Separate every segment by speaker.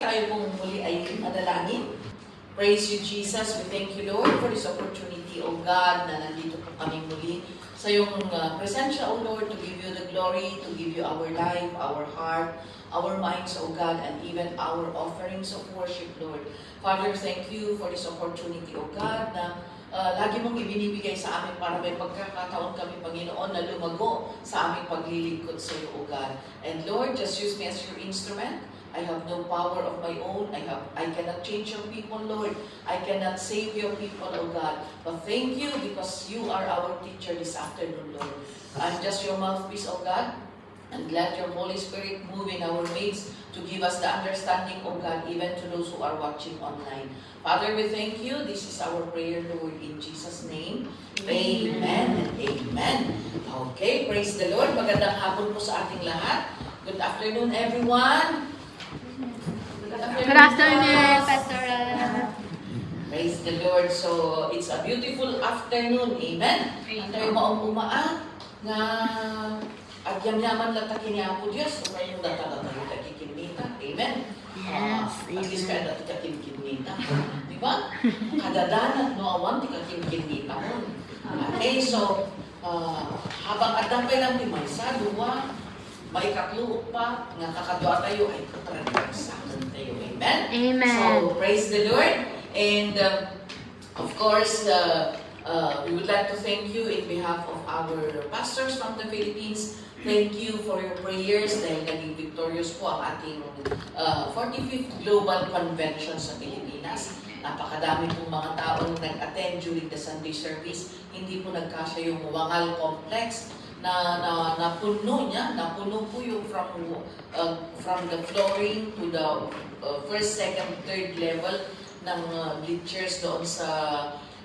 Speaker 1: Tayo pong muli ay manalangin. Praise you, Jesus. We thank you, Lord, for this opportunity, O God, na nandito po kami muli sa iyong presensya, O Lord, to give you the glory, to give you our life, our heart, our minds, O God, and even our offerings of worship, Lord. Father, thank you for this opportunity, O God, na lagi mong ibinibigay sa amin para may pagkakataon kami, Panginoon, na lumago sa aming paglilingkod sa iyo, O God. And Lord, just use me as your instrument. I have no power of my own. I cannot change your people, Lord. I cannot save your people, oh God. But thank you because you are our teacher this afternoon, Lord. I'm just your mouthpiece, oh God. And let your Holy Spirit move in our midst to give us the understanding, oh God, even to those who are watching online. Father, we thank you. This is our prayer, Lord, in Jesus' name. Amen and amen. Okay, praise the Lord. Magandang hapon po sa ating lahat. Good afternoon, everyone.
Speaker 2: Good afternoon, Pastor.
Speaker 1: Praise the Lord. So, it's a beautiful afternoon. Amen. Ang tayo maong umaa nga agyam-yaman lata kiniapo Diyos. So, kayo data tayo kakikinita. Amen.
Speaker 2: Yes.
Speaker 1: At least kaya dati kakikinita. Di ba? Kadadanat no awan ti kakikinita mo. Okay, so, habang adapay lang di maysa, duwa, may katluot pa, nga kakadwa tayo, ay katragagsakan tayo. Amen?
Speaker 2: Amen.
Speaker 1: So, praise the Lord. And, of course, we would like to thank you in behalf of our pastors from the Philippines. Thank you for your prayers dahil naging victorious po ang ating 45th Global Convention sa Pilipinas. Napakadami pong mga taong nag-attend during the Sunday service. Hindi po nagkasya yung Wangal Complex na napuno po yung from the flooring to the first, second, third level ng bleachers doon sa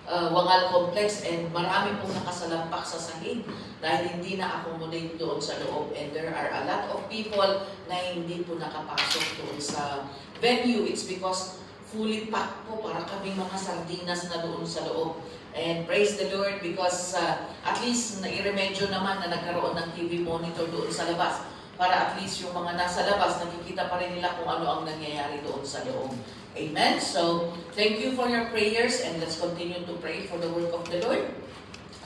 Speaker 1: Wangal Complex, and marami pong nakasalampak sa sahig dahil hindi na accommodate doon sa loob, and there are a lot of people na hindi po nakapasok doon sa venue. It's because fully packed po, para kaming mga sardinas na doon sa loob. And praise the Lord because at least nairemedyo naman na nagkaroon ng TV monitor doon sa labas para at least yung mga nasa labas nakikita pa rin nila kung ano ang nangyayari doon sa loob. Amen? So, thank you for your prayers and let's continue to pray for the work of the Lord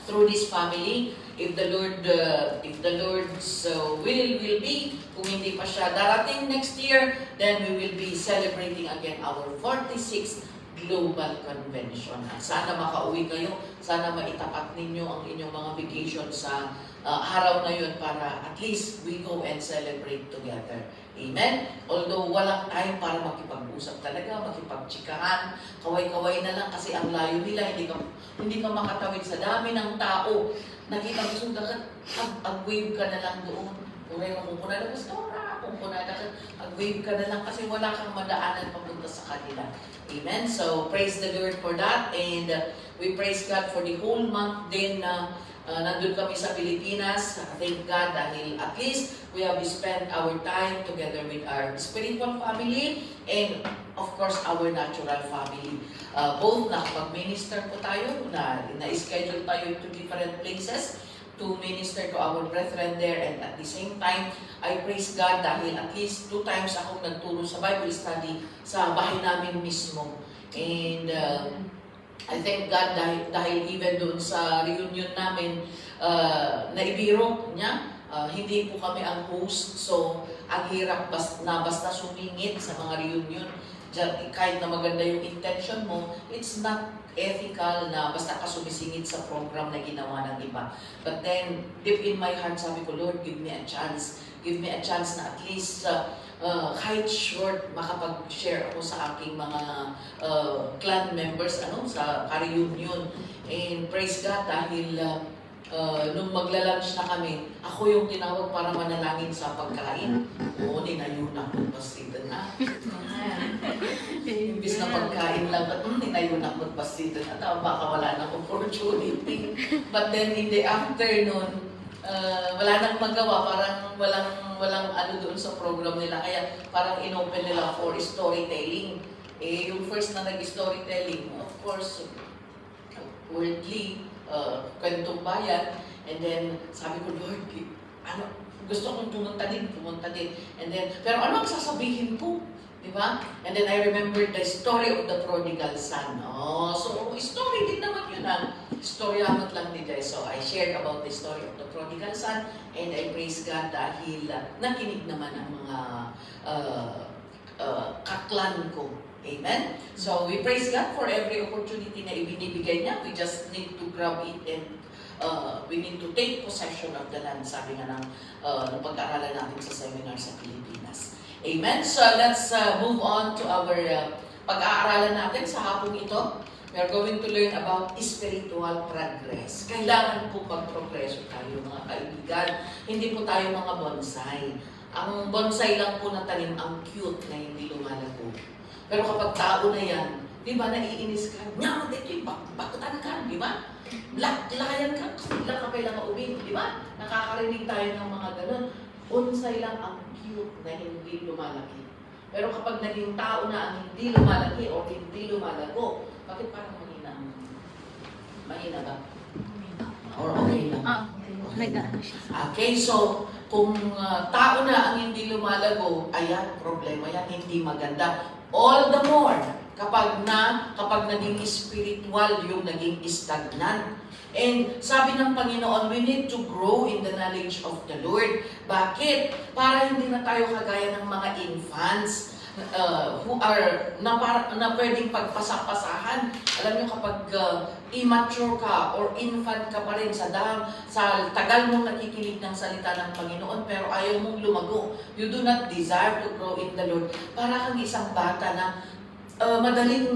Speaker 1: through this family. If the Lord's will be, kung hindi pa siya darating next year, then we will be celebrating again our 46th Global Convention. Sana makauwi kayo, sana maitapat ninyo ang inyong mga vacation sa araw na yun para at least we go and celebrate together. Amen? Although walang time para makipag-usap talaga, makipag-chikahan, kaway-kaway na lang kasi ang layo nila, hindi ka makatawid sa dami ng tao. Nakita mo suda ka, ag-wave ka na lang doon. Kung na lang restaurant, ag-wave ka na lang kasi wala kang madaanan papunta sa kanila. Amen? So, praise the Lord for that. And we praise God for the whole month din na nandun kami sa Pilipinas. Thank God dahil at least we have spent our time together with our spiritual family and of course our natural family. Both nakapag-minister po tayo, na-schedule tayo to different places to minister to our brethren there, and at the same time, I praise God dahil at least 2 times akong nagturo sa Bible study sa bahay namin mismo. And I thank God dahil even doon sa reunion namin, naibiro niya, hindi po kami ang host, so ang hirap basta sumingit sa mga reunion. Kahit na maganda yung intention mo, it's not ethical na basta ka sumisingit sa program na ginawa ng iba. But then, deep in my heart, sabi ko, Lord, give me a chance. Give me a chance na at least kahit short, makapag-share ako sa aking mga clan members sa reunion. And praise God dahil nung magla-lunch na kami, ako yung tinawag para manalangin sa pagkain. Oo, ninayun ako, pasita na. Imbis na pagkain lang, but ninayun ako, pasita na. Baka wala na opportunity. But then in the afternoon, wala nang magawa, parang walang doon sa program nila. Kaya parang inopen nila for storytelling. Yung first na nag-storytelling, of course, worldly, kwentong bayan, and then sabi ko, Lord, gusto kong pumunta din, and then, pero ano ang sasabihin ko? Di ba? And then I remember the story of the prodigal son. Oh, so story din naman yun Storyamat lang ni Jai. So I shared about the story of the prodigal son and I praise God dahil nakinig naman ang mga kaklan ko. Amen? So we praise God for every opportunity na ibinibigay niya. We just need to grab it and we need to take possession of the land. Sabi nga ng pag-aaralan natin sa seminar sa Pilipinas. Amen? So let's move on to our pag-aaralan natin sa hapong ito. We are going to learn about spiritual progress. Kailangan po mag-progreso tayo, mga kaibigan. Hindi po tayo mga bonsai. Ang bonsai lang po na tanim, ang cute na hindi lumalago. Pero kapag tao na yan, di ba, naiinis ka, nyaman ito, bakutan ka, di ba? Layan ka, lang ka kailangan ubing, di ba? Nakakarinig tayo ng mga ganun. Bonsai lang ang cute na hindi lumalaki. Pero kapag naging tao na ang hindi lumalaki o hindi lumalago, bakit parang mahina? Mahina ba? Or okay lang? Okay, so kung tao na ang hindi lumalago, ayan, problema yan, hindi maganda. All the more, kapag naging spiritual yung naging stagnant. And sabi ng Panginoon, we need to grow in the knowledge of the Lord. Bakit? Para hindi na tayo kagaya ng mga infants who are na pwedeng pagpasapasahan. Alam niyo kapag immature ka or infant ka pa rin sa tagal mong nakikinig ng salita ng Panginoon pero ayaw mong lumago. You do not desire to grow in the Lord. Para kang isang bata na madaling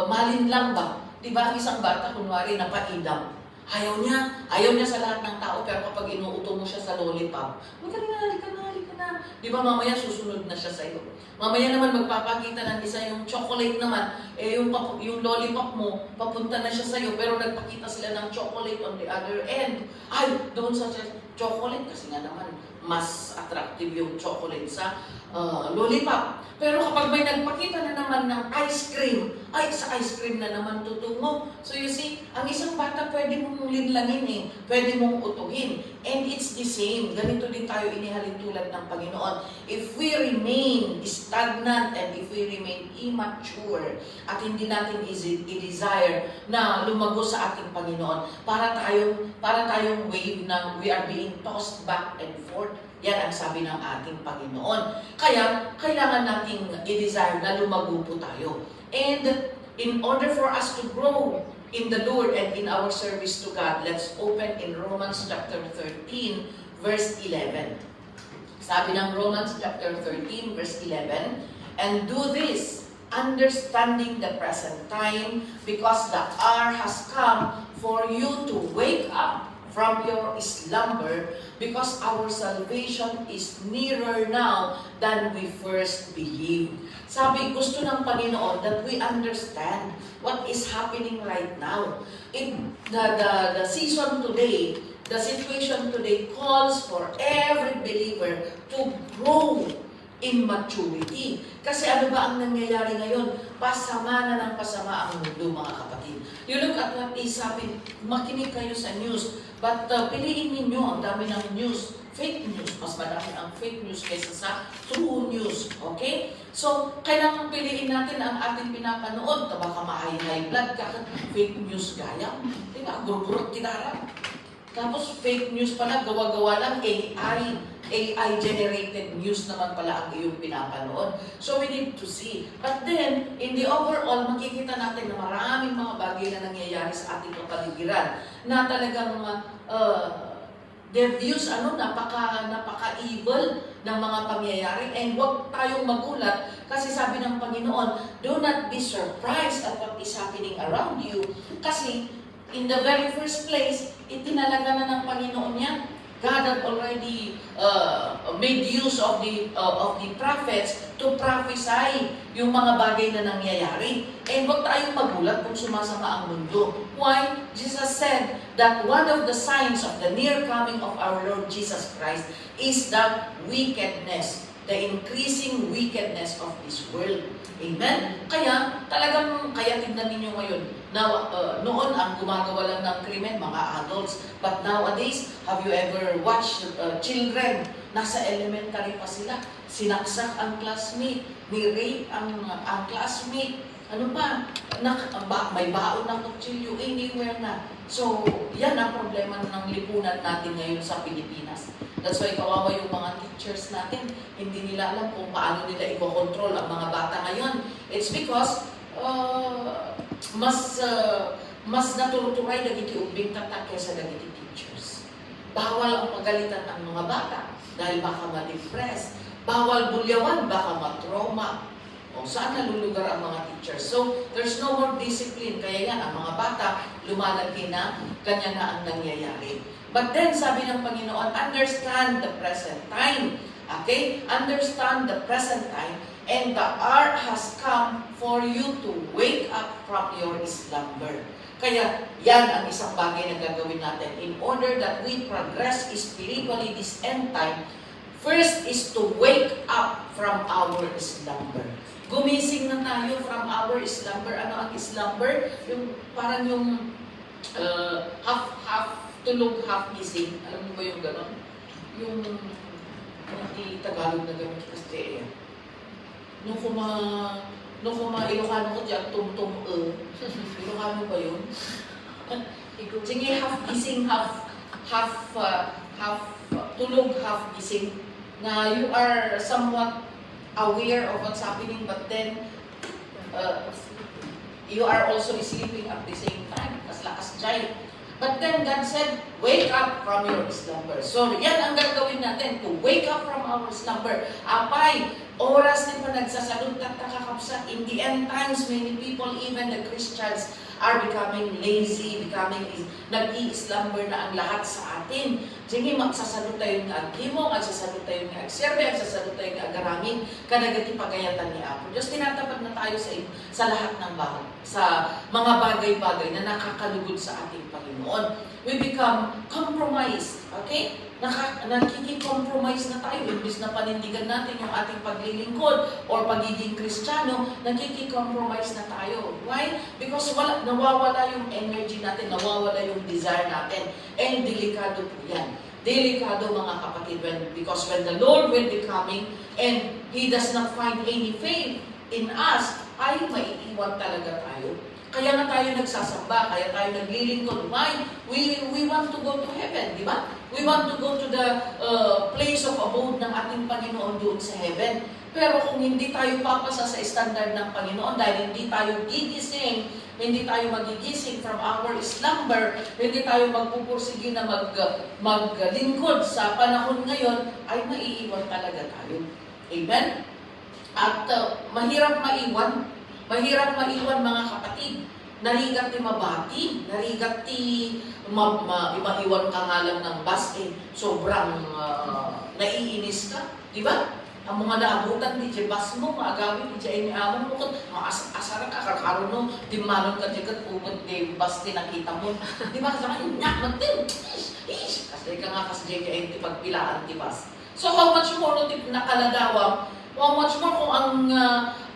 Speaker 1: malin lang ba? Diba ang isang bata, kunwari, napaidam. Ayaw niya sa lahat ng tao, pero kapag inuuto mo siya sa lollipop, halika na. Diba mamaya susunod na siya sa'yo. Mamaya naman magpapakita ng isa yung chocolate naman, yung lollipop mo, papunta na siya sa'yo, pero nagpakita sila ng chocolate on the other end. Ay, doon sa chocolate, kasi nga naman, mas attractive yung chocolate sa lollipop. Pero kapag may nagpakita na naman ng ice cream, ay sa ice cream na naman tutungo. So you see, ang isang bata pwede mong linlangin pwede mong utuhin. And it's the same. Ganito din tayo inihalin tulad ng Panginoon. If we remain stagnant and if we remain immature at hindi natin i-desire na lumago sa ating Panginoon, para tayong wave na we are being tossed back and forth. Yan ang sabi ng ating Panginoon. Kaya, kailangan nating i-desire na lumago po tayo. And in order for us to grow in the Lord and in our service to God, let's open in Romans chapter 13, verse 11. Sabi ng Romans chapter 13, verse 11, and do this, understanding the present time, because the hour has come for you to wake up from your slumber, because our salvation is nearer now than we first believed. Sabi, gusto ng Panginoon that we understand what is happening right now. The season today, the situation today calls for every believer to grow in maturity. Kasi ano ba ang nangyayari ngayon? Pasama na ng pasama ang mundo, mga kapatid. You look at what is happening, makinig kayo sa news, but piliin ninyo, ang dami ng news, fake news. Mas madami ang fake news kaysa sa true news. Okay? So, kailangan piliin natin ang ating pinapanood. Baka ma-high blood ka, fake news gaya. Diba? Gururot tinara. Tapos fake news pala, gawa-gawa lang, AI-generated news naman pala ang iyong pinapanood. So we need to see. But then, in the overall, makikita natin na maraming mga bagay na nangyayari sa ating kapaligiran na talagang their views, napaka-evil ng mga pangyayari. And huwag tayong magulat kasi sabi ng Panginoon, do not be surprised at what is happening around you. Kasi in the very first place, itinalaga na ng Panginoon yan. God had already made use of the prophets to prophesy yung mga bagay na nangyayari. And huwag tayong magulat kung sumasama ang mundo. Why? Jesus said that one of the signs of the near coming of our Lord Jesus Christ is the wickedness, the increasing wickedness wickedness of this world. Amen? Kaya tignan ninyo ngayon, noon ang gumagawa lang ng krimen, mga adults. But nowadays, have you ever watched children? Nasa elementary pa sila. Sinaksak ang classmate, ni-rape ang classmate. Ano pa? May baon ng kutsilyo, anywhere na. So, yan ang problema ng lipunan natin ngayon sa Pilipinas. That's why kawawa yung mga teachers natin. Hindi nila alam kung paano nila i-control ang mga bata ngayon. It's because mas natuturay dagiti ubing tatak kaysa dagiti teachers. Bawal ang pagalitan ang mga bata dahil baka ma-depress. Bawal bulyawan, baka ma-trauma. O saan nalulugar ang mga teachers? So, there's no more discipline. Kaya yan, ang mga bata lumalaki na, kanya na ang nangyayari. But then, sabi ng Panginoon, understand the present time. Okay? Understand the present time. And the hour has come for you to wake up from your slumber. Kaya, yan ang isang bagay na gagawin natin. In order that we progress spiritually this end time, first is to wake up from our slumber. Gumising na tayo from our slumber. Ano ang slumber? Yung parang yung half tulog, half gising. Alam mo ba yung gano'n? Yung hindi Tagalog na gano'n kasi nung Ilocano ko diyan, tum-tum-e. Ilocano ba yun? Sige, half gising, half tulog, half gising. Na you are somewhat aware of what's happening, but then you are also sleeping at the same time. As lakas jay. But then God said, wake up from your slumber. So, yan ang gagawin natin, to wake up from our slumber. Apay, oras din pa nagsasalud at nakakapsat. In the end times, many people, even the Christians, are becoming lazy, nag-i-slumber na ang lahat sa atin. Sige, magsasalud tayo ng agimo, magsasalud tayo ng agserbe, magsasalud tayo ng agaraming, kadagati pagayatan ni Apo. Diyos, tinatapat na tayo sa lahat ng bagay, sa mga bagay-bagay na nakakalugod sa ating Panginoon. We become compromised, okay? Nakiki-compromise na tayo. Imbis na panindigan natin yung ating paglilingkod or pagiging Kristiyano, nakiki-compromise na tayo. Why? Because nawawala yung energy natin, nawawala yung desire natin. And delikado po yan. Delikado mga kapatid, because when the Lord will be coming and He does not find any faith in us, ay maiiwan talaga tayo. Kaya na tayo nagsasamba, kaya tayo naglilingkod. Why? We want to go to heaven, di ba? We want to go to the place of abode ng ating Panginoon doon sa heaven. Pero kung hindi tayo papasa sa standard ng Panginoon, dahil hindi tayo gigising, hindi tayo magigising from our slumber, hindi tayo magpupursige na maglingkod sa panahon ngayon, ay maiiwan talaga tayo. Amen? At mahirap maiwan mga kapatid. Narigat ti mabati, narigat ti maiwan ka nga lang ng bus, sobrang naiinis ka, di ba? Ang mga naabutan di bus mo, maagawin di ni amon mo, asara ka, kakaroon no, di manon ka digat, ubod di bus ti nakita mo. Di ba? Kasi nyak, magtin, kasi ka nga kasi di pagpilaan di bus. So how much more no, nakalagawang, how much more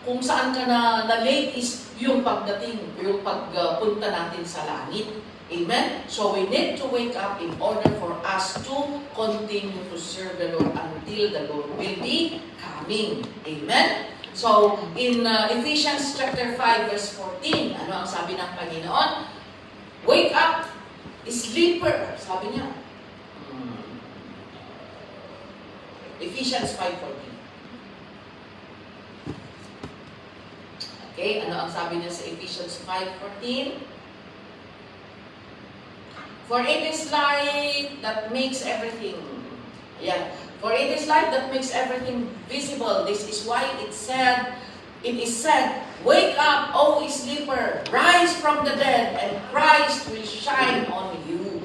Speaker 1: kung saan ka na late is yung pagdating, yung pagpunta natin sa langit. Amen? So we need to wake up in order for us to continue to serve the Lord until the Lord will be coming. Amen? So in Ephesians chapter 5 verse 14, ano ang sabi ng Panginoon? Wake up, sleeper, sabi niya. Ephesians 5:14. Okay, ano ang sabi niya sa Ephesians 5:14? For it is light that makes everything, for it is light that makes everything visible. This is why it is said, wake up, O sleeper, rise from the dead, and Christ will shine on you.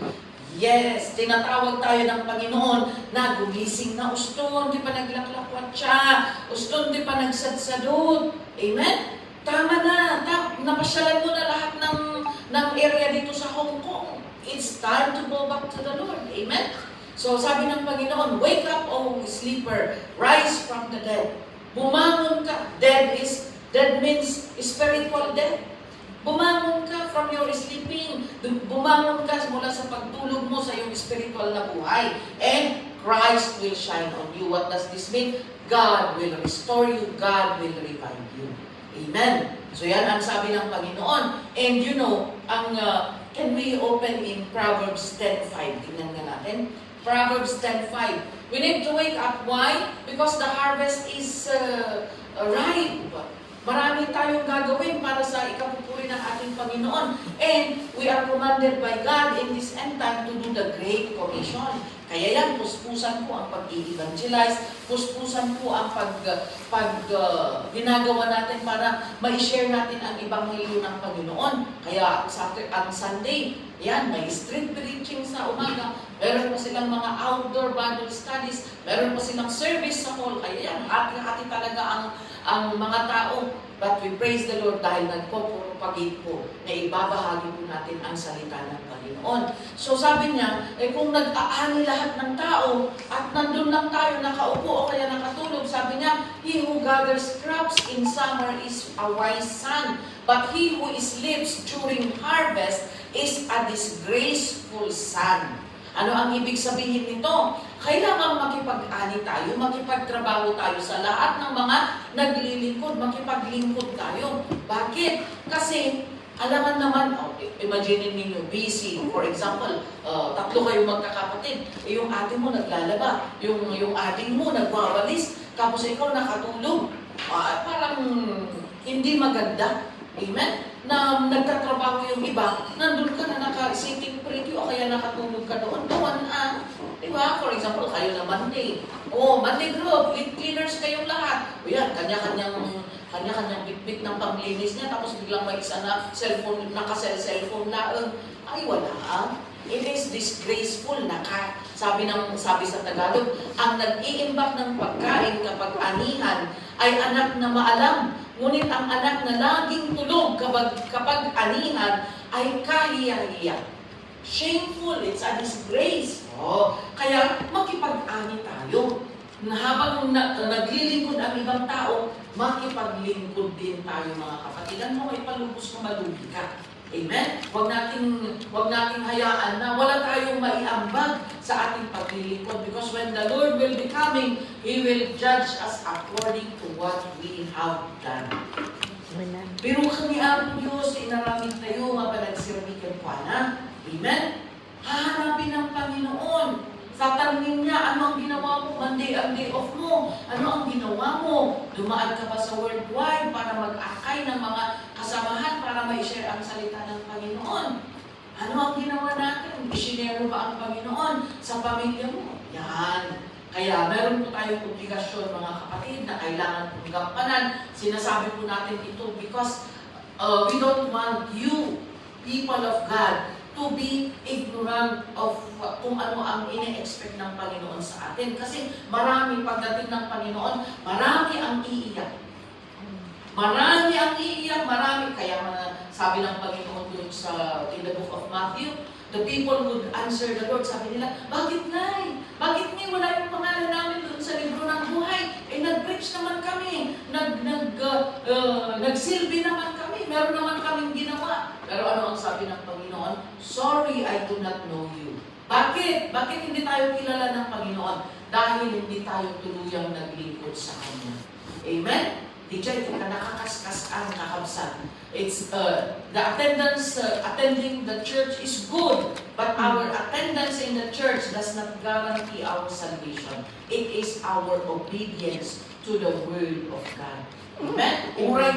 Speaker 1: Yes, tinatawag tayo ng Panginoon na gumising na uston, di pa naglaklakwat siya, uston, di pa nagsadsadod. Amen? Tama na, napasyalan mo na lahat ng area dito sa Hong Kong. It's time to go back to the Lord. Amen? So sabi ng Panginoon, wake up, O sleeper, rise from the dead. Bumangon Dead means spiritual death. Bumangon ka from your sleeping. Bumangon ka mula sa pagtulog mo sa iyong spiritual na buhay. And Christ will shine on you. What does this mean? God will restore you. God will revive you. Amen. So yan ang sabi ng Panginoon. And you know, can we open in Proverbs 10:5? Tingnan nga natin. Proverbs 10:5. We need to wake up. Why? Because the harvest is ripe. Marami tayong gagawin para sa ikapupuri ng ating Panginoon. And we are commanded by God in this end time to do the Great Commission. Kaya yan, puspusan po ang pag-i-evangelize, puspusan po ang ginagawa natin para ma-share natin ang Ebanghelyo ng Panginoon. Kaya ang Sunday, yan, may street preaching sa umaga, meron pa silang mga outdoor Bible studies, meron pa silang service sa hall. Kaya yan, hati-hati talaga ang mga tao. But we praise the Lord dahil nagpo-propagate po na ibabahagi po natin ang salita ng Panginoon. So sabi niya, kung nag-aani lahat ng tao at nandun lang tayo nakaupo o kaya nakatulog, sabi niya, he who gathers crops in summer is a wise son, but he who sleeps during harvest is a disgraceful son. Ano ang ibig sabihin nito? Kailangan makipag-ani tayo, makipagtrabaho tayo sa lahat ng mga naglilingkod, makipaglingkod tayo. Bakit? Kasi, alangan naman, imagine ninyo, busy. For example, tatlo kayong magkakapatid. Yung ate mo naglalaba, yung ading mo nagwawalis, tapos ikaw nakatulog. Parang hindi maganda. Amen? Na nagtatrabaho yung iba, nandun ka na naka-sitting pretty o kaya nakatulog ka doon. Diba? For example, kayo na Monday. Monday group, cleaners kayong lahat. O yan, kanya-kanyang bit-bit ng panglinis niya, tapos biglang may isa na cellphone, naka-cellphone laang. Ay, wala. It is disgraceful na sabi sa Tagalog, ang nag-iimbak ng pagkain kapag anihan ay anak na maalam. Ngunit ang anak na laging tulog kapag anihan ay kahiya-hiya. Shameful, it's a disgrace. Kaya makipag-ani tayo. Habang naglilingkod ang ibang tao, makipaglingkod din tayo mga kapatid. Ano ay palubos na malugi ka. Amen? Huwag nating hayaan na wala tayong maiambag sa ating paglilingkod, because when the Lord will be coming, He will judge us according to what we have done. Pero kami ang Diyos, inaramid tayo, mapanagsiramikang pana. Amen? Hahanapin ng Panginoon. Tatanungin niya, ano ang ginawa mo? Monday ang day off mo. Ano ang ginawa mo? Dumaan ka ba sa worldwide para mag-akay ng mga kasamahan para ma-share ang salita ng Panginoon? Ano ang ginawa natin? I-share mo ba ang Panginoon sa pamilya mo? Yan. Kaya meron po tayong obligasyon mga kapatid na kailangan pong gampanan. Sinasabi po natin ito because we don't want you, people of God, to be ignorant of kung ano ang ine-expect ng Panginoon sa atin. Kasi marami pagdating ng Panginoon, marami ang iiyak. Marami ang iiyak, marami. Kaya sabi ng Panginoon doon in the book of Matthew, the people would answer the Lord. Sabi nila, bakit Nay? Bakit Nay? Wala yung pangalan namin doon sa libro ng buhay. Nag-preach naman kami. Nagsilbi naman kami. Meron naman kaming ginawa. Pero ano ang sabi ng Panginoon? Sorry, I do not know you. Bakit? Bakit hindi tayo kilala ng Panginoon? Dahil hindi tayo tuluyang naglingkod sa Kanya. Amen? DJ, nakakaskas ang kakabsan. It's the attending the church is good, but our attendance in the church does not guarantee our salvation. It is our obedience to the word of God. Amen? Uray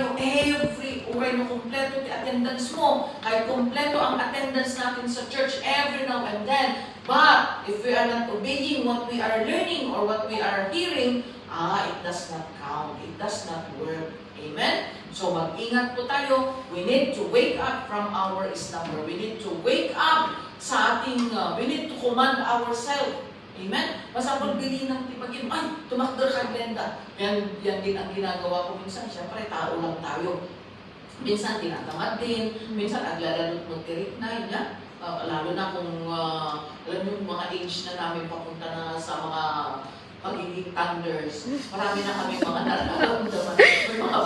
Speaker 1: mo kompleto the attendance mo. Kahit kompleto ang attendance natin sa church every now and then. But if we are not obeying what we are learning or what we are hearing, it does not count. It does not work. Amen? So mag-ingat po tayo. We need to wake up from our slumber. We need to wake up sa ating, we need to command ourselves. Amen? Masapag bilhin ng tipagin, ay, tumakder ka, Glenda. Yan din ang ginagawa ko minsan. Siyempre, tao lang tayo. Minsan, tinatamad din. Minsan, aglalanot mo tirik na. Lalo na kung, alam mo, mga age na namin papunta na sa mga pagiging thunders. Marami na kami mga nararamdaman. May mga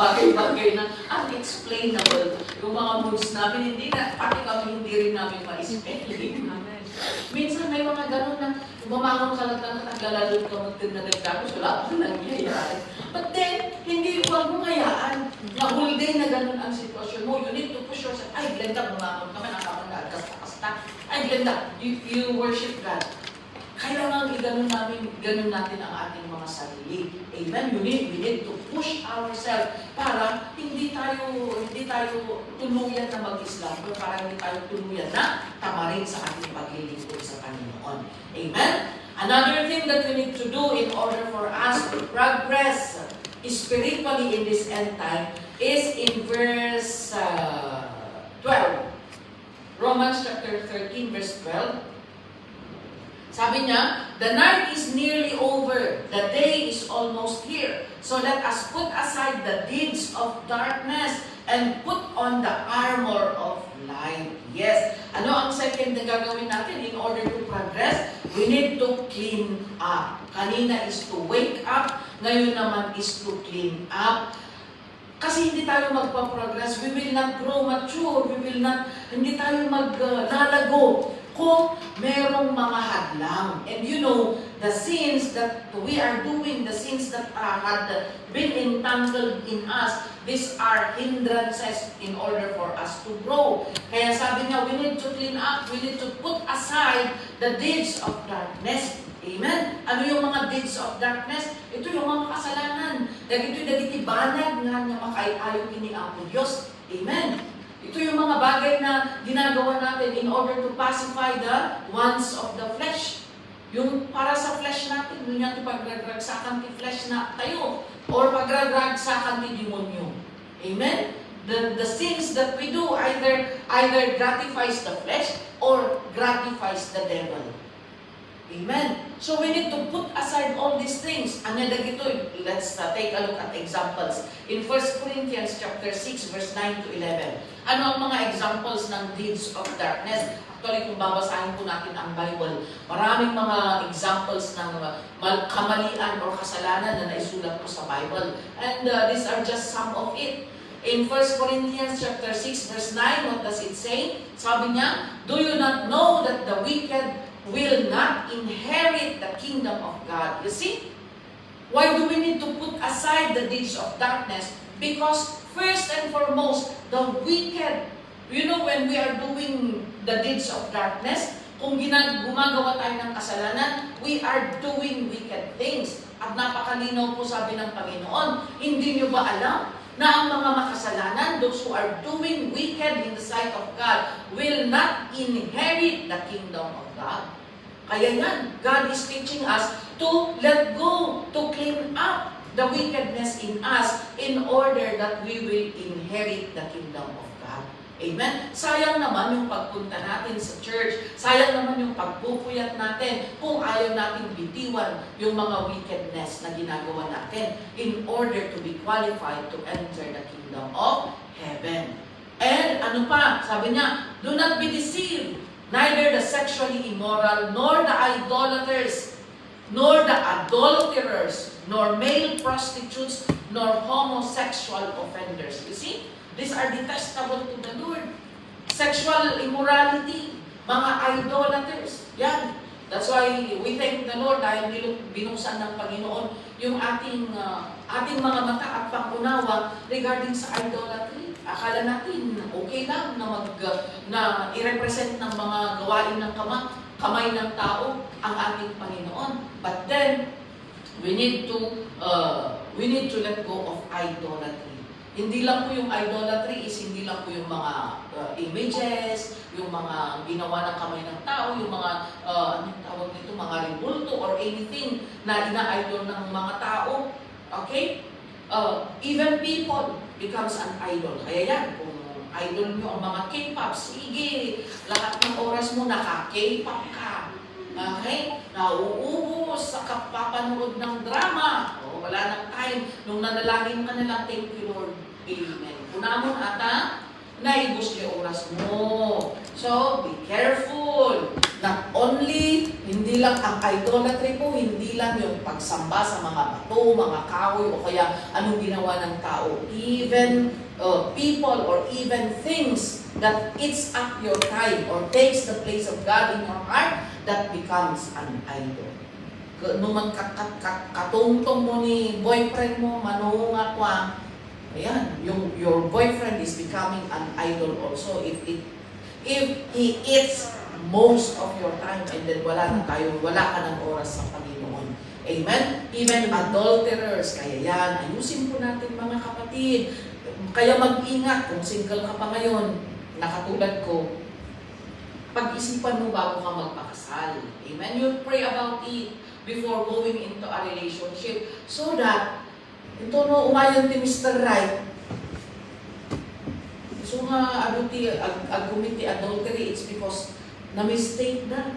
Speaker 1: sustainable yung mga moods namin. Hindi na, pati kami hindi rin namin ma-spelling. Minsan may mga ganun na bumangon ka lang at naglalalo ka magtinadagdagos, wala pa nangyayari. But then, hindi huwag mong hayaan na whole day na ganun ang sitwasyon mo. You need to push yourself. Ay, Glenda, bumangon ka man, nakapag-agkas-kasta. Ay, Glenda, you worship God. Kailangan ganun natin ang ating mga sarili. Amen? We need to push ourselves para hindi tayo tuluyan na mag-Islam, para hindi tayo tuluyan na tamarin sa ating paglilingkod sa Panginoon. Amen? Another thing that we need to do in order for us to progress spiritually in this end time is in verse 12. Romans chapter 13, verse 12. Sabi niya, the night is nearly over, the day is almost here. So let us put aside the deeds of darkness and put on the armor of light. Yes. Ano ang second na gagawin natin in order to progress? We need to clean up. Kanina is to wake up, ngayon naman is to clean up. Kasi hindi tayo magpa-progress, we will not grow mature, hindi tayo maglalago kung merong mga hadlang. And you know, the sins that we are doing, the sins that had been entangled in us, these are hindrances in order for us to grow. Kaya sabi niya, we need to clean up, we need to put aside the deeds of darkness. Amen? Ano yung mga deeds of darkness? Ito yung mga kasalanan. Dahil ito'y dagitibanag nga niya makaiayon ni Apo Diyos. Amen? Ito yung mga bagay na ginagawa natin in order to pacify the wants of the flesh. Yung para sa flesh natin, yun yung pagragragsakan ti flesh na tayo or pagragragsakan ti demonyo. Amen? The things that we do either gratifies the flesh or gratifies the devil. Amen. So we need to put aside all these things. Ano dagito? Let's take a look at examples. In 1 Corinthians chapter 6 verse 9 to 11. Ano ang mga examples ng deeds of darkness? Actually, kung babasahin po natin ang Bible, maraming mga examples ng kamalian o kasalanan na naisulat po sa Bible. And these are just some of it. In 1 Corinthians chapter 6 verse 9, what does it say? Sabi niya, do you not know that the wicked will not inherit the kingdom of God? You see? Why do we need to put aside the deeds of darkness? Because first and foremost, the wicked, you know, when we are doing the deeds of darkness, kung gumagawa tayo ng kasalanan, we are doing wicked things. At napakalinaw po sabi ng Panginoon, hindi nyo ba alam na ang mga makasalanan, those who are doing wicked in the sight of God, will not inherit the kingdom of God. Kaya yan, God is teaching us to let go, to clean up the wickedness in us in order that we will inherit the kingdom of God. Amen? Sayang naman yung pagpunta natin sa church, sayang naman yung pagpupuyat natin kung ayaw natin bitiwan yung mga wickedness na ginagawa natin in order to be qualified to enter the kingdom of heaven. And ano pa? Sabi niya, do not be deceived, neither the sexually immoral, nor the idolaters, nor the adulterers, nor male prostitutes, nor homosexual offenders. You see? These are detestable to the Lord. Sexual immorality, mga idolaters. Yan. That's why we thank the Lord dahil binuksan ng Panginoon yung ating mga mata at pangunawa regarding sa idolatry. Akala natin okay lang na i-represent ng mga gawain ng kamay ng tao ang ating Panginoon. But then we need to let go of idolatry. Hindi lang po yung idolatry is hindi lang po yung mga images, yung mga ginawa ng kamay ng tao, yung mga anong tawag nito, mga ribulto or anything na ina-idol ng mga tao. Okay? Even people becomes an idol. Kaya yan, kung idol nyo ang mga K-pop, sige, lahat ng oras mo naka-K-pop ka. Okay? Nauubos sa kapapanood ng drama. Wala nang time. Nung nanalangin ka na lang, thank you Lord. Amen. Kunamon ata, naibos yung oras mo. So, be careful. Not only, hindi lang ang idolatry po, hindi lang yung pagsamba sa mga bato, mga kahoy, o kaya anong ginawa ng tao. Even people or even things that eats up your time or takes the place of God in your heart, that becomes an idol. Nung katungtong mo ni boyfriend mo, manunga kwa, ayan, your boyfriend is becoming an idol also if he eats most of your time and then wala ka ng oras sa Panginoon. Amen? Even adulterers, kaya yan, ayusin po natin mga kapatid. Kaya mag-ingat kung single ka pa ngayon, nakatulad ko, pag-isipan mo bago ka magpakasal. Amen? You pray about it before going into a relationship so that ito no, umayon ti Mr. Right. So nga, agumiti adultery, it's because na-mistake na.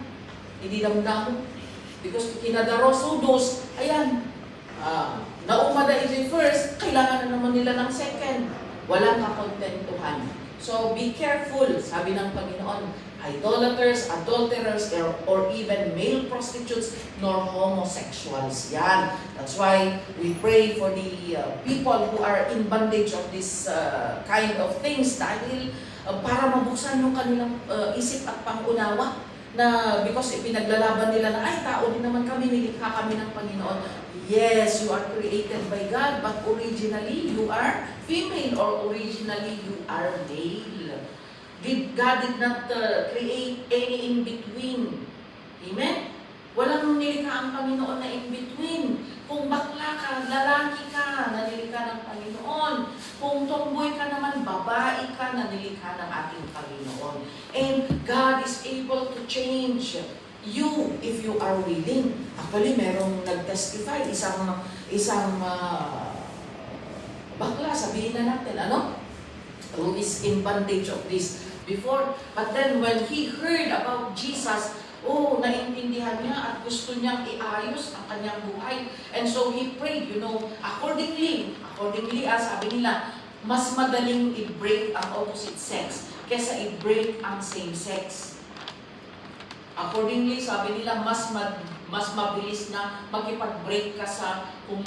Speaker 1: Hindi damdamo. Because kinadaroso dos, ayan, naumada ito first, kailangan na naman nila ng second. Walang kakontentuhan. So be careful, sabi ng Panginoon, idolaters, adulterers, or even male prostitutes, nor homosexuals. Yan. That's why we pray for the people who are in bondage of this kind of things dahil para mabuksan yung kanilang isip at pangunawa na because ipinaglalaban nila na ay tao din naman kami, nilikha kami ng Panginoon. Yes, you are created by God, but originally you are female or originally you are male. God did not create any in-between. Amen? Walang nilikha ang Panginoon na in-between. Kung bakla ka, lalaki ka, nanilikha ng Panginoon. Kung tomboy ka naman, babae ka, nanilikha ng ating Panginoon. And God is able to change you if you are willing. Actually, merong nag-testify, isang bakla, sabihin na natin, who is in bondage of this before. But then when he heard about Jesus, naintindihan niya at gusto niyang iayos ang kanyang buhay. And so he prayed, accordingly, sabi nila, mas madaling i-break ang opposite sex kesa i-break ang same sex. Accordingly, sabi nila, mas mabilis na makipag-break ka sa kung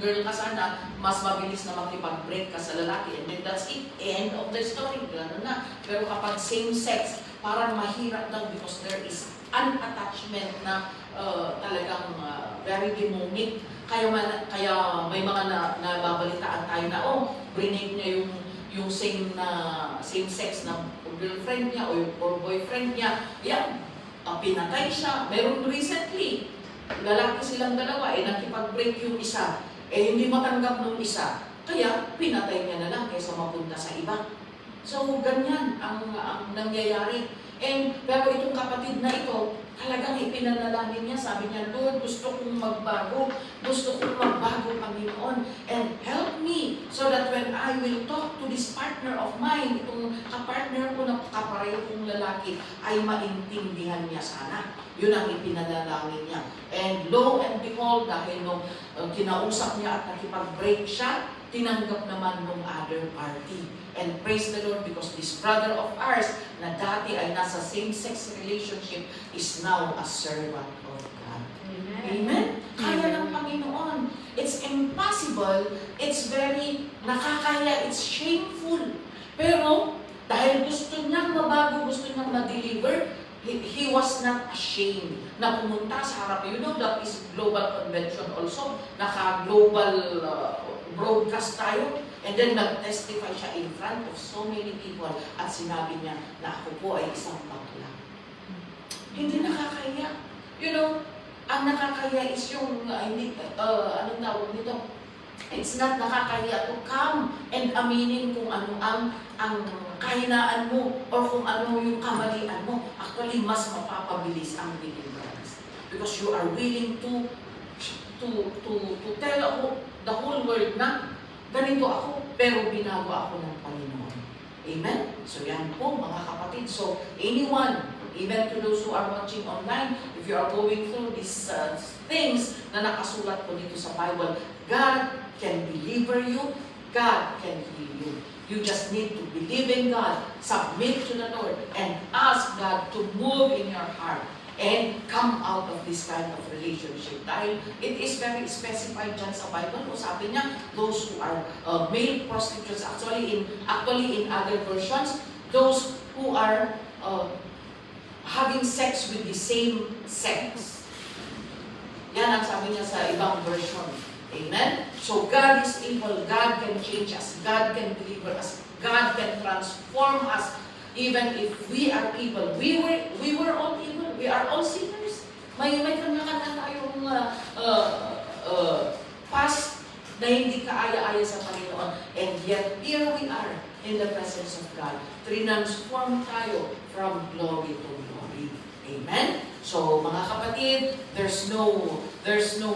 Speaker 1: girl ka sana, mas mabilis na makipag-break ka sa lalaki. And then that's it. End of the story. Gano'n na. Pero kapag same sex, parang mahirap daw because there is an attachment na talagang very demonic. Kaya may mga nababalitaan tayo na, brinake niya yung same sex na girlfriend niya or boyfriend niya. Yan. Pinatay siya. Meron recently, lalaki silang dalawa, nakipag-break yung isa. Hindi matanggap ng isa. Kaya, pinatay niya na lang kaysa mapunta sa iba. So, ganyan ang nangyayari. Pero itong kapatid na ito, talagang ipinanalangin niya. Sabi niya, Lord, gusto kong magbago. Gusto kong magbago, Panginoon. And help me so that when I will talk to this partner of mine, itong kapartner ko na kapareho kong lalaki, ay maintindihan niya sana. Yun ang ipinanalangin niya. And lo and behold, dahil nung kinausap niya at nakipag-break siya, tinanggap naman ng other party. And praise the Lord because this brother of ours na dati ay nasa same-sex relationship is now a servant of God. Amen? Amen? Kaya ng Panginoon. It's impossible. It's very nakakaya. It's shameful. Pero dahil gusto niyang mabago, gusto niyang ma-deliver, he was not ashamed na pumunta sa harap. That is global convention also. Naka-global broadcast tayo. And then nag-testify siya in front of so many people at sinabi niya na ako po ay isang bakla. Hindi nakakaya. Ang nakakaya is yung, anong tawag nito? It's not nakakaya to come and aminin kung ano ang kahinaan mo or kung ano yung kamalian mo. Actually, mas mapapabilis ang deliverance. Because you are willing to tell the whole world na ganito ako, pero binago ako ng Panginoon. Amen? So yan po mga kapatid. So anyone, even to those who are watching online, if you are going through these things na nakasulat po dito sa Bible, God can deliver you, God can heal you. You just need to believe in God, submit to the Lord, and ask God to move in your heart and come out of this kind of relationship. Dahil it is very specified dyan sa Bible. O sabi niya, those who are male prostitutes, actually in other versions, those who are having sex with the same sex. Yan ang sabi niya sa ibang version. Amen? So God is able, God can change us, God can deliver us, God can transform us. Even if we are evil, we were all evil. We are all sinners. May kanya-kanya tayong past na hindi kaaya-aya sa Panginoon. And yet, here we are in the presence of God. Transform tayo from glory to glory. Amen? So, mga kapatid, there's no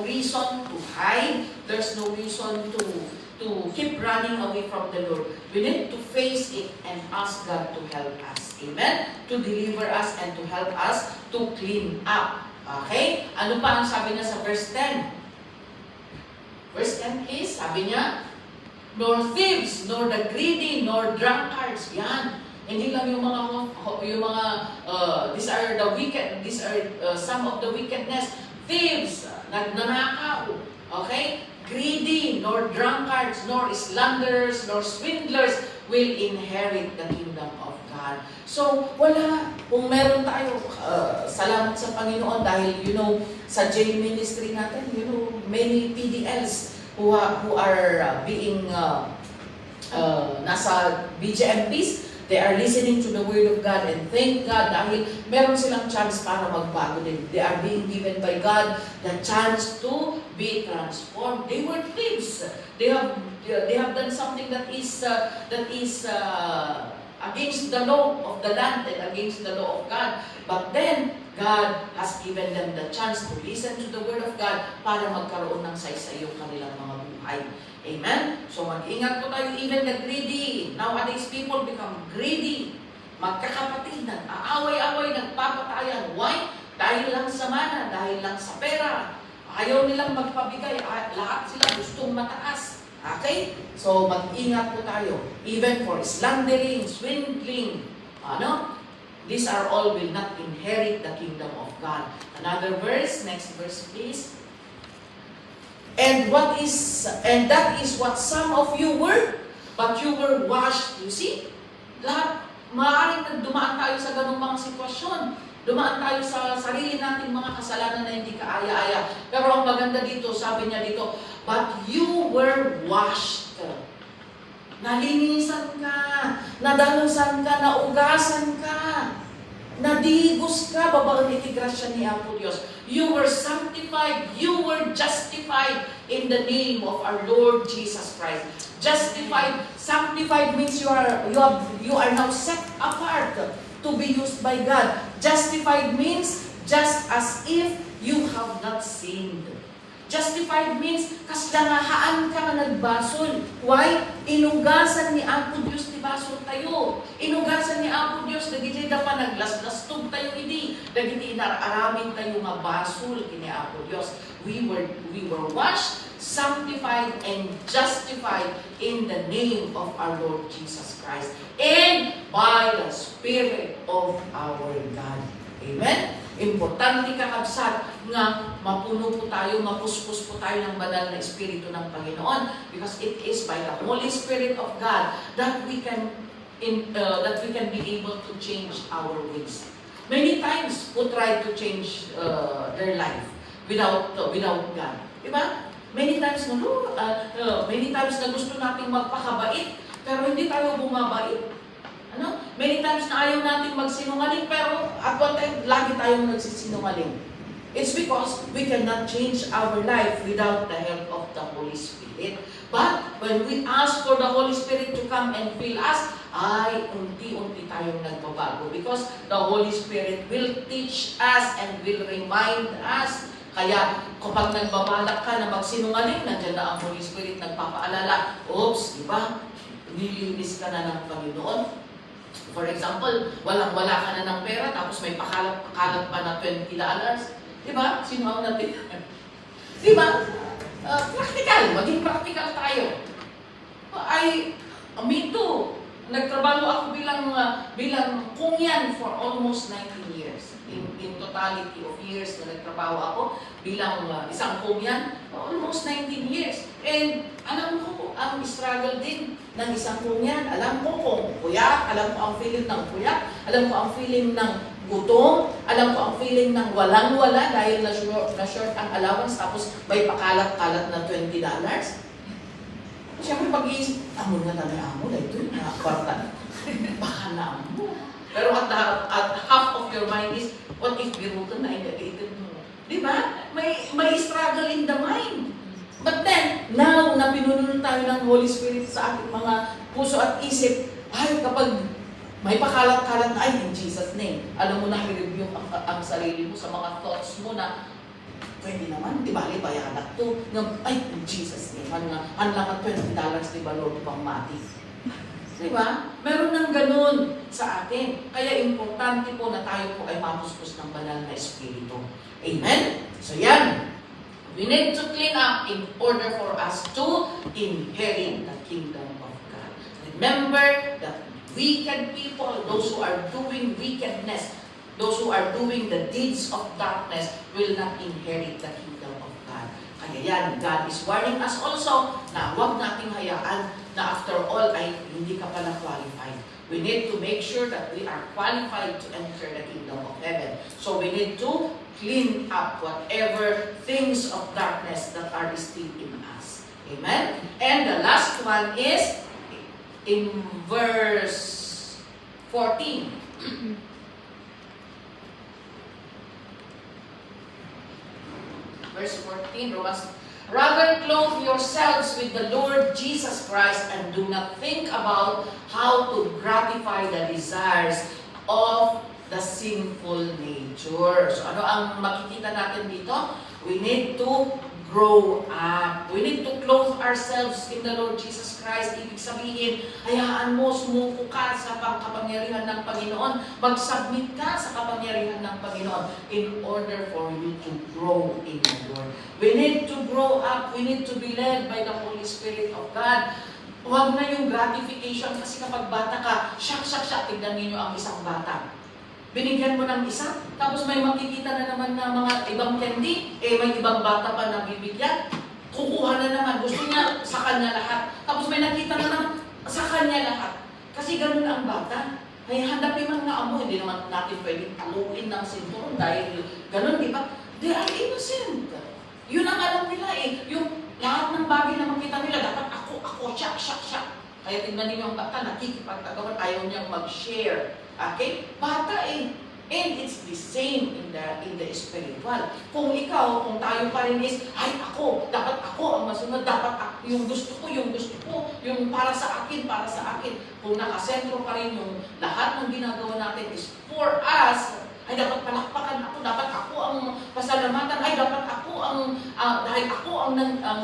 Speaker 1: reason to hide. There's no reason to keep running away from the Lord. We need to face it and ask God to help us. Amen? To deliver us and to help us to clean up. Okay? Ano pa ang sabi niya sa verse 10? Verse 10 is, sabi niya, nor thieves, nor the greedy, nor drunkards. Yan. Hindi lang yung mga these are the wicked, these are some of the wickedness. Thieves, nagnanakaw. Okay? Greedy, nor drunkards, nor slanderers, nor swindlers will inherit the kingdom of God. So, wala. Kung meron tayo, salamat sa Panginoon dahil, sa jail ministry natin, many PDLs who are being nasa BJMPs, they are listening to the Word of God and thank God dahil meron silang chance para magbago din. They are being given by God the chance to be transformed. They were thieves. They have done something that is against the law of the land and against the law of God. But then, God has given them the chance to listen to the Word of God para magkaroon ng saysay yung kanilang mga buhay. Amen? So mag-ingat po tayo, even the greedy. Nowadays, people become greedy. Magkakapatid, nag-aaway-away, nagpapatayan. Why? Dahil lang sa mana, dahil lang sa pera. Ayaw nilang magpabigay. Lahat sila gustong mataas. Okay? So mag-ingat po tayo. Even for slandering, swindling, these are all will not inherit the kingdom of God. Another verse, next verse please. And that is what some of you were, but you were washed. You see? Lahat, maaaring dumaan tayo sa ganung mga sitwasyon. Dumaan tayo sa sarili nating mga kasalanan na hindi kaaya-aya. Pero ang maganda dito, sabi niya dito, but you were washed. Nalinisan ka, nadalusan ka, naugasan ka, nadigos ka, babagang itigrasya ni Apo Diyos. You were sanctified, you were justified in the name of our Lord Jesus Christ. Justified, sanctified means you are now set apart to be used by God. Justified means just as if you have not sinned. Justified means kaslangahaan ka na nagbasol. Why? Inugasan ni Apo Diyos ti basol tayo. Inugasan ni Apo Diyos, dagiti da pa naglaslastog tayo idi. Dagiti inararaming tayo nga basol kini Apo Diyos. We were washed, sanctified, and justified in the name of our Lord Jesus Christ. And by the Spirit of our God. Amen? Importante kakabsat nga mapuno po tayo, mapuspos po tayo ng banal na Espiritu ng Panginoon because it is by the Holy Spirit of God that we can be able to change our ways. Many times we try to change their life without God. Diba? Many times na gusto nating magpakabait pero hindi tayo bumabait. Many times na ayaw natin magsinungaling, pero at one time, lagi tayong nagsisinungaling. It's because we cannot change our life without the help of the Holy Spirit. But when we ask for the Holy Spirit to come and fill us, ay unti-unti tayong nagbabago. Because the Holy Spirit will teach us and will remind us. Kaya kapag nagbabalak ka na magsinungaling, nandiyan na ang Holy Spirit nagpapaalala. Oops, di ba? Nilinis ka na ng Panginoon. For example, walang-wala ka na ng pera, tapos may pakalat pa na $20. Diba? Sino ang natin? Diba? Practical. Maging practical tayo. Me too. bilang kungyan for almost 19 years. In totality of years na nagtrabaho ako bilang isang kungyan, almost 19 years. And alam ko ang struggle din ng isang kungyan. Alam ko kung puyat, alam ko ang feeling ng puyat, alam ko ang feeling ng gutom, alam ko ang feeling ng walang-wala dahil na-short ang allowance tapos may pakalat-kalat na $20. Siyempre pag-iisip, amo nga na amo, like ito, nakakwarta. Baka na amo. Pero at half of your mind is, what if birutan na inagated mo? Di ba? May struggle in the mind. But then, now na pinununan tayo ng Holy Spirit sa ating mga puso at isip, ay kapag may pakalat-kalat na, ay in Jesus' name, alam mo na i-review ang sarili mo sa mga thoughts mo na, pwede naman, di ba, bayanak to, ay in Jesus' name, ang lang $20, di ba, Lord, pang mati. Di ba? Meron ng ganun sa atin. Kaya importante po na tayo po ay mapuspos ng banal na Espiritu. Amen? So yan. We need to clean up in order for us to inherit the kingdom of God. Remember that wicked people, those who are doing wickedness, those who are doing the deeds of darkness will not inherit the kingdom of God. Kaya yan, God is warning us also na huwag nating hayaan na after all ay hindi ka pala qualified. We need to make sure that we are qualified to enter the kingdom of heaven. So we need to clean up whatever things of darkness that are still in us. Amen? And the last one is in verse 14. Verse 14, Romans, rather clothe yourselves with the Lord Jesus Christ and do not think about how to gratify the desires of the sinful nature. So ano ang makikita natin dito? We need to grow up. We need to clothe ourselves in the Lord Jesus Christ. Ibig sabihin, hayaan mo, sumuko ka sa kapangyarihan ng Panginoon. Mag-submit ka sa kapangyarihan ng Panginoon in order for you to grow in the Lord. We need to grow up. We need to be led by the Holy Spirit of God. Huwag na yung gratification kasi kapag bata ka, shak, tignan ninyo ang isang bata. Binigyan mo ng isa, tapos may makikita na naman na mga ibang candy, may ibang bata pa na bibigyan, kukuha na naman, gusto niya sa kanya lahat. Tapos may nakita na naman sa kanya lahat. Kasi ganun ang bata. Ay hanapin man nga amo, hindi naman natin pwedeng taluin ng sinturon dahil ganun, di ba? They are innocent. Yun ang alam nila yung lahat ng bagay na makita nila, dapat ako, siya. Kaya tingnan ninyo ang bata, nakikipagkagawan, ayaw niyang mag-share. Okay? Bata and it's the same in the spiritual. Kung tayo pa rin is, ay ako, dapat ako ang masunod, dapat ako, yung gusto ko, yung para sa akin. Kung nakasentro pa rin yung lahat ng ginagawa natin is for us, ay dapat palakpakan ako, dapat ako ang pasalamatan, ay dapat ako dahil ako ang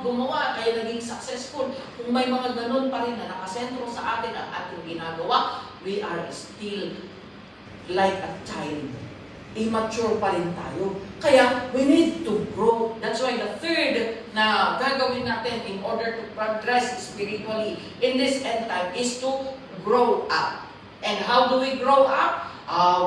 Speaker 1: gumawa, kaya naging successful. Kung may mga ganun pa rin na nakasentro sa atin ang ating ginagawa, we are still like a child. Immature pa rin tayo. Kaya, we need to grow. That's why the third na gagawin natin in order to progress spiritually in this end time is to grow up. And how do we grow up?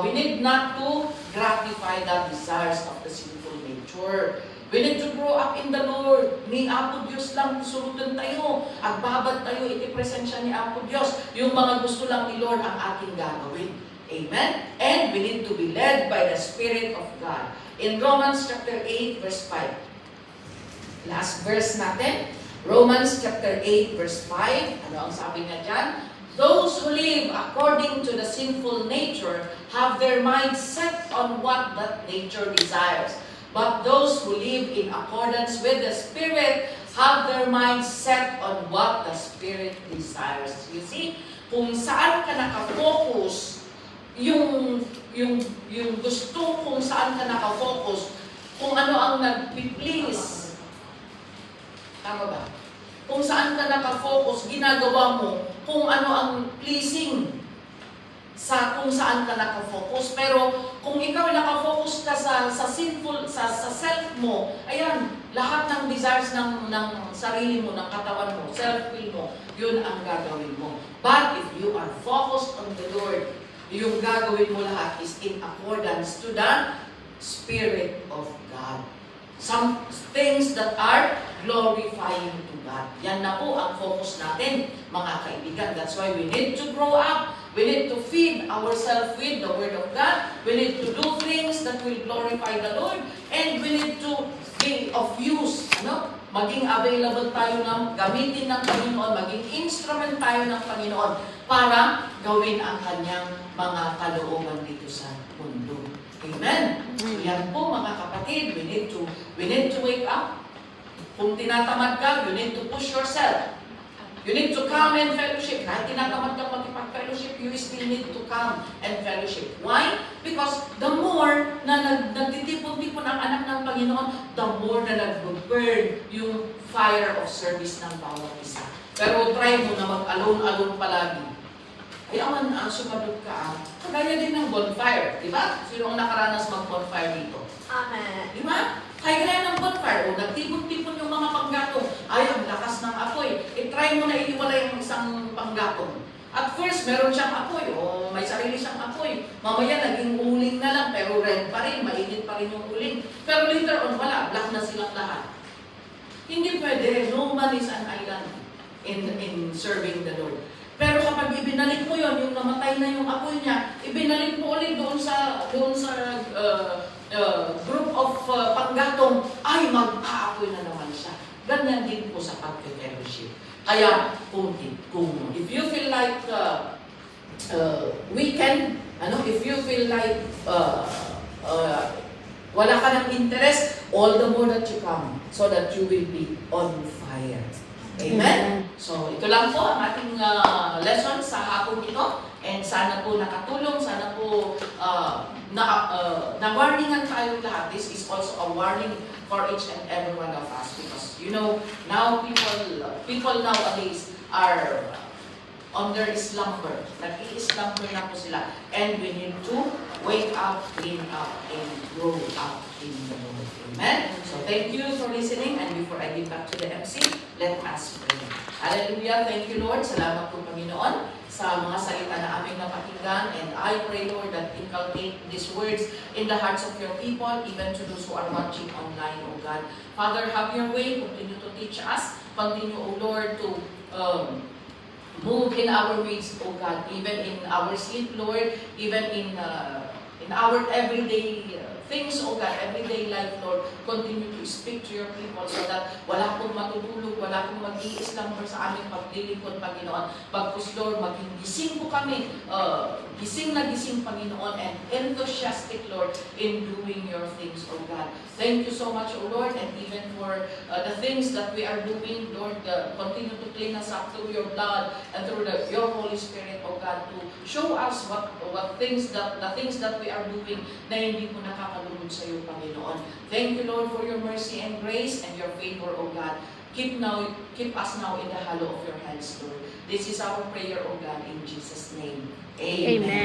Speaker 1: We need not to gratify the desires of the sinful nature. We need to grow up in the Lord. Ni Apo Diyos lang sulutan tayo. Agbabad tayo, itipresensya ni Apo Diyos. Yung mga gusto lang ni Lord ang ating gagawin. Amen? And we need to be led by the Spirit of God. In Romans chapter 8, verse 5. Last verse natin. Romans chapter 8, verse 5. Ano ang sabi niya dyan? Those who live according to the sinful nature have their mind set on what that nature desires. But those who live in accordance with the Spirit have their mind set on what the Spirit desires. You see, kung saan ka nakafocus, yung gusto kung saan ka nakafocus, kung ano ang nagpi-please. Tama ba? Kung saan ka nakafocus, ginagawa mo kung ano ang pleasing sa kung saan ka nakafocus. Pero kung ikaw nakafocus ka sa sinful, sa self mo, ayan, lahat ng desires ng sarili mo, ng katawan mo, self-will mo, yun ang gagawin mo. But if you are focused on the Lord, yung gagawin mo lahat is in accordance to the Spirit of God. Some things that are glorifying to God. Yan na po ang focus natin, mga kaibigan. That's why we need to grow up. We need to feed ourselves with the Word of God. We need to do things that will glorify the Lord. And we need to be of use. Maging available tayo ng gamitin ng Panginoon, maging instrument tayo ng Panginoon para gawin ang kanyang mga kalooban dito sa mundo. Amen? So yan po mga kapatid, we need to wake up. Kung tinatamad ka, you need to push yourself. You need to come and fellowship. Kahit tinatamad ka makipag-fellowship, you still need to come and fellowship. Why? Because the more na nagtitipon-tipon ang anak ng Panginoon, the more na nag-burn yung fire of service ng bawat isa. Pero try mo na mag-alone-alone palagi. Ayaman ang sumadot ka, kagaya din ng bonfire. Diba? Sino ang nakaranas mag-bonfire dito?
Speaker 3: Amen.
Speaker 1: Diba? Kaya ganyan ng bonfire, o nagtipon-tipon yung mga panggatong, ay, ang lakas ng apoy. I-try mo na iniwala yung isang panggatong. At first, meron siyang apoy, o may sarili siyang apoy. Mamaya, naging uling na lang, pero red pa rin, mainit pa rin yung uling. Pero later on, wala, black na silang lahat. Hindi pwede, no man is an island in serving the Lord. Pero kapag ibinalik mo yon, yung namatay na yung apoy niya, ibinalik mo ulit doon sa group of panggatong, ay mag-aapoy na naman siya. Ganyan din po sa pag-fellowship. Kaya, if you feel like weekend, if you feel like wala ka ng interest, all the more that you come, so that you will be on fire. Amen? So, ito lang po ang ating lesson sa hapon ito. And sana po nakatulong, sana po na-warningan tayong lahat. This is also a warning for each and every one of us. Because, now people nowadays are on their slumber. Nag-i-slumber na po sila. And we need to wake up, clean up, and grow up in the Lord. Amen? So thank you for listening. And before I give back to the MC, let us pray. Hallelujah. Thank you, Lord. Salamat po, Panginoon, sa mga salita na aming napakinggan. And I pray, Lord, that inculcate these words in the hearts of your people, even to those who are watching online, O God. Father, have your way. Continue to teach us. Continue, O Lord, to move in our midst, O God, even in our sleep, Lord, even in our everyday things, O God, everyday life, Lord. Continue to speak to your people so that wala pong matutulog, wala pong mag-i-slumber sa aming paglilingkod, Panginoon. Pagkus, Lord, maging gising po kami, gising na gising, Panginoon, and enthusiastic, Lord, in doing your things, O God. Thank you so much, O Lord, and even for the things that we are doing, Lord, continue to clean us up through your blood and through your Holy Spirit, O God, to show us the things that we are doing na hindi po nakakalugod sa iyo, Panginoon. Thank you, Lord, for your mercy and grace and your favor, O God. Keep us now in the hollow of your hands, Lord. This is our prayer, O God, in Jesus' name. Amen.
Speaker 2: Amen.